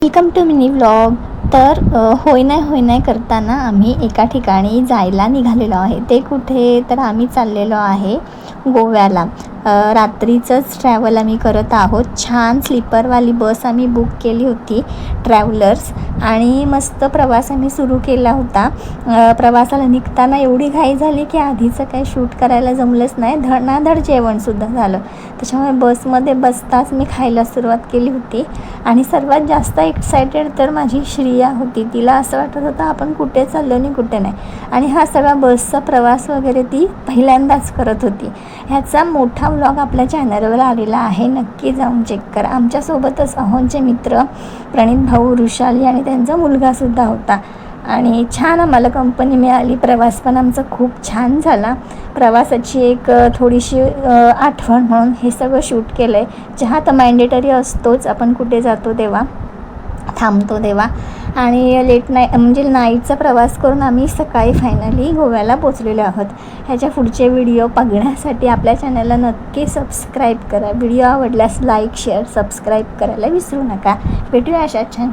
Welcome to mini vlog. तर होय नाही करताना आम्ही एका ठिकाणी जायला निघालेलो आहे. ते कुठे तर आम्ही चाललेलो आहे गोव्याला. रात्रीचंच ट्रॅव्हल आम्ही करत आहोत. छान स्लीपरवाली बस आम्ही बुक केली होती, ट्रॅव्हलर्स, आणि मस्त प्रवास आम्ही सुरू केला होता. प्रवासाला निघताना एवढी घाई झाली की आधीचं काही शूट करायला जमलंच नाही. धडाधड जेवणसुद्धा झालं. त्याच्यामुळे बसमध्ये बसताच मी खायला सुरुवात केली होती. आणि सर्वात जास्त एक्सायटेड तर माझी श्रिया होती. तिला असं वाटत होतं आपण कुठे चाललो आणि कुठे नाही. आणि हा सगळा बसचा प्रवास वगैरे ती पहिल्यांदाच करत होती. ह्याचा मोठा व्लॉग आपल्या चॅनलवर आलेला आहे, नक्की जाऊन चेक करा. आमच्यासोबतच अहोंचे मित्र प्रणित भाऊ, वृषाली आणि त्यांचा मुलगासुद्धा होता. आणि छान आम्हाला कंपनी मिळाली. प्रवास पण आमचा खूप छान झाला. प्रवासाची एक थोडीशी आठवण म्हणून हे सगळं शूट केलं आहे. चहा तर मॅन्डेटरी असतोच आपण कुठे जातो तेव्हा, थांबतो तेव्हा. आणि नाईटचा प्रवास करून आम्ही सकाळी फायनली गोव्याला पोचलेलो आहोत. ह्याच्या पुढचे व्हिडिओ बघण्यासाठी आपल्या चॅनलला नक्की सबस्क्राईब करा. व्हिडिओ आवडल्यास लाईक, शेअर, सबस्क्राईब करायला विसरू नका. भेटूया अशा छान